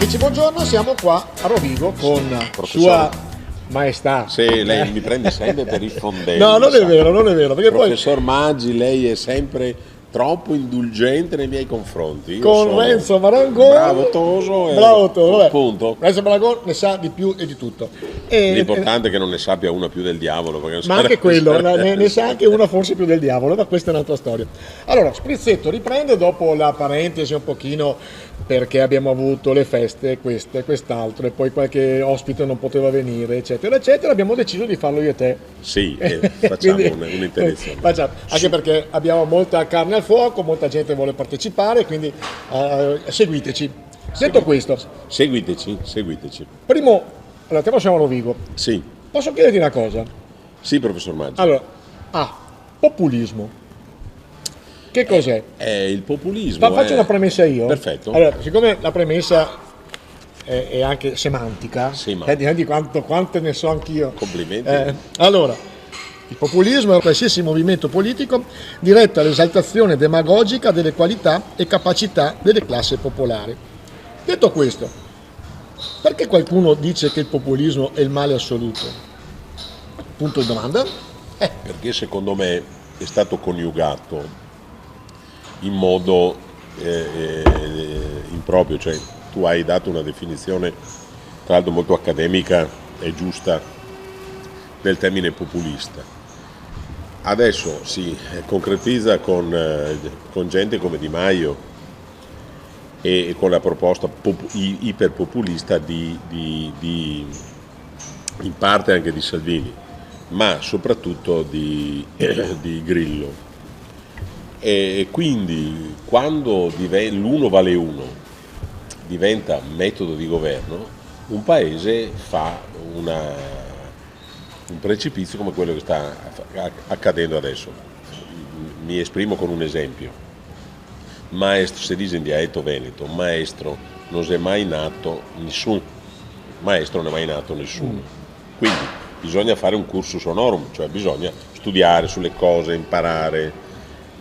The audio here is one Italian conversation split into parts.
Amici, buongiorno, siamo qua a Rovigo con Sua Maestà. Se lei mi prende sempre per il fondello. No, non è vero, perché Professor Maggi, lei è sempre troppo indulgente nei miei confronti. con Renzo Marangon, bravo Toso e vabbè. punto. Renzo Marangon ne sa di più e di tutto. L'importante è che non ne sappia una più del diavolo, perché Ma anche quello, ne sa anche una forse più del diavolo, ma questa è un'altra storia. Allora, Sprizzetto riprende dopo la parentesi un pochino perché abbiamo avuto le feste, questo e quest'altro, e poi qualche ospite non poteva venire, eccetera, eccetera. Abbiamo deciso di farlo io e te. Sì, facciamo un'interazione. Anche perché abbiamo molta carne al fuoco, molta gente vuole partecipare, quindi seguiteci. Detto questo, Seguiteci. primo, allora, te siamo a Rovigo. Sì, Posso chiederti una cosa? sì, professor Maggi. Allora, populismo. Che cos'è? È il populismo. Faccio una premessa io. Perfetto. Allora, siccome la premessa è anche semantica, di quante ne so anch'io. Complimenti. Allora, il populismo è qualsiasi movimento politico diretto all'esaltazione demagogica delle qualità e capacità delle classi popolari. Detto questo, perché qualcuno dice che il populismo è il male assoluto? Punto di domanda. Perché secondo me è stato coniugato in modo improprio, cioè tu hai dato una definizione tra l'altro molto accademica e giusta del termine populista. Adesso si concretizza con gente come Di Maio e con la proposta iperpopulista in parte anche di Salvini, ma soprattutto di Grillo. E quindi quando l'uno vale uno diventa metodo di governo, un paese fa un precipizio come quello che sta accadendo adesso. Mi esprimo con un esempio. Maestro, si dice in dialetto veneto, maestro non è mai nato nessuno. Maestro non è mai nato nessuno. Quindi bisogna fare un cursus honorum, cioè bisogna studiare sulle cose, imparare.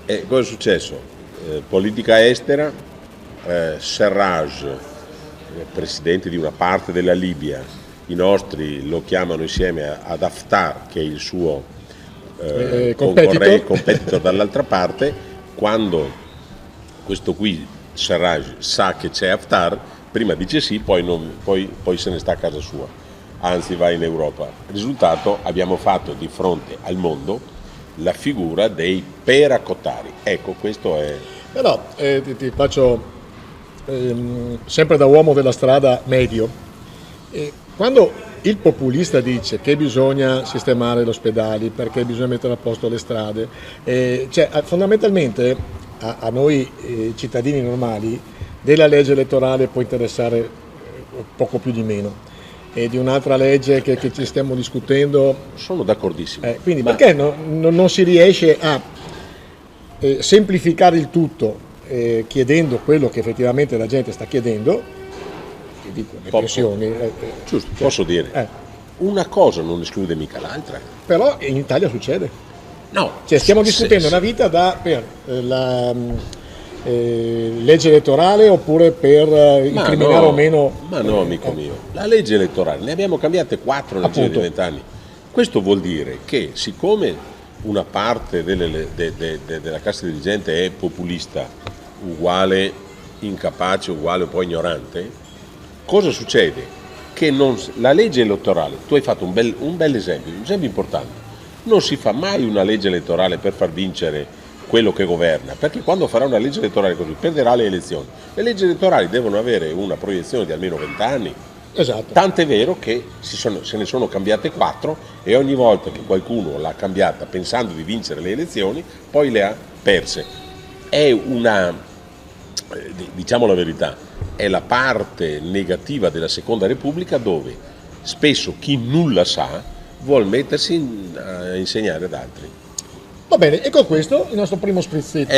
E cosa è successo? Politica estera, Serraj, presidente di una parte della Libia, i nostri lo chiamano insieme ad Haftar, che è il suo competitor dall'altra parte. Quando questo qui, Serraj, sa che c'è Haftar, prima dice sì, poi se ne sta a casa sua, anzi va in Europa. Risultato, abbiamo fatto di fronte al mondo la figura dei peracottari. Ecco, questo è. Però ti faccio sempre da uomo della strada medio. Quando il populista dice che bisogna sistemare gli ospedali perché bisogna mettere a posto le strade, cioè fondamentalmente a noi cittadini normali della legge elettorale può interessare poco più di meno. E di un'altra legge che ci stiamo discutendo. Sono d'accordissimo. Quindi perché non si riesce a semplificare il tutto chiedendo quello che effettivamente la gente sta chiedendo, che dico, le pensioni. Giusto, posso dire, una cosa non esclude mica l'altra. Però in Italia succede. No. Cioè stiamo discutendo una vita per la legge elettorale oppure per incriminare o meno. Ma no, amico mio, la legge elettorale ne abbiamo cambiate 4 nel giro di 20 anni. Questo vuol dire che siccome una parte della classe dirigente è populista, uguale incapace, uguale un po' ignorante, cosa succede? Che la legge elettorale, tu hai fatto un bel esempio, un esempio importante, non si fa mai una legge elettorale per far vincere quello che governa, perché quando farà una legge elettorale così perderà le elezioni. Le leggi elettorali devono avere una proiezione di almeno 20 anni. Esatto. Tant'è vero che se ne sono cambiate 4 e ogni volta che qualcuno l'ha cambiata pensando di vincere le elezioni, poi le ha perse. È diciamo la verità, è la parte negativa della Seconda Repubblica dove spesso chi nulla sa vuol mettersi a insegnare ad altri. Va bene, e con questo il nostro primo sprizzetto.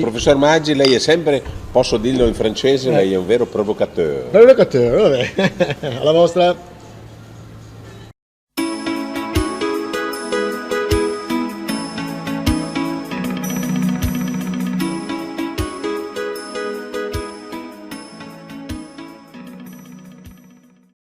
Professor Maggi, lei è sempre, posso dirlo in francese, lei è un vero provocateur. Provocateur, vabbè. Alla vostra.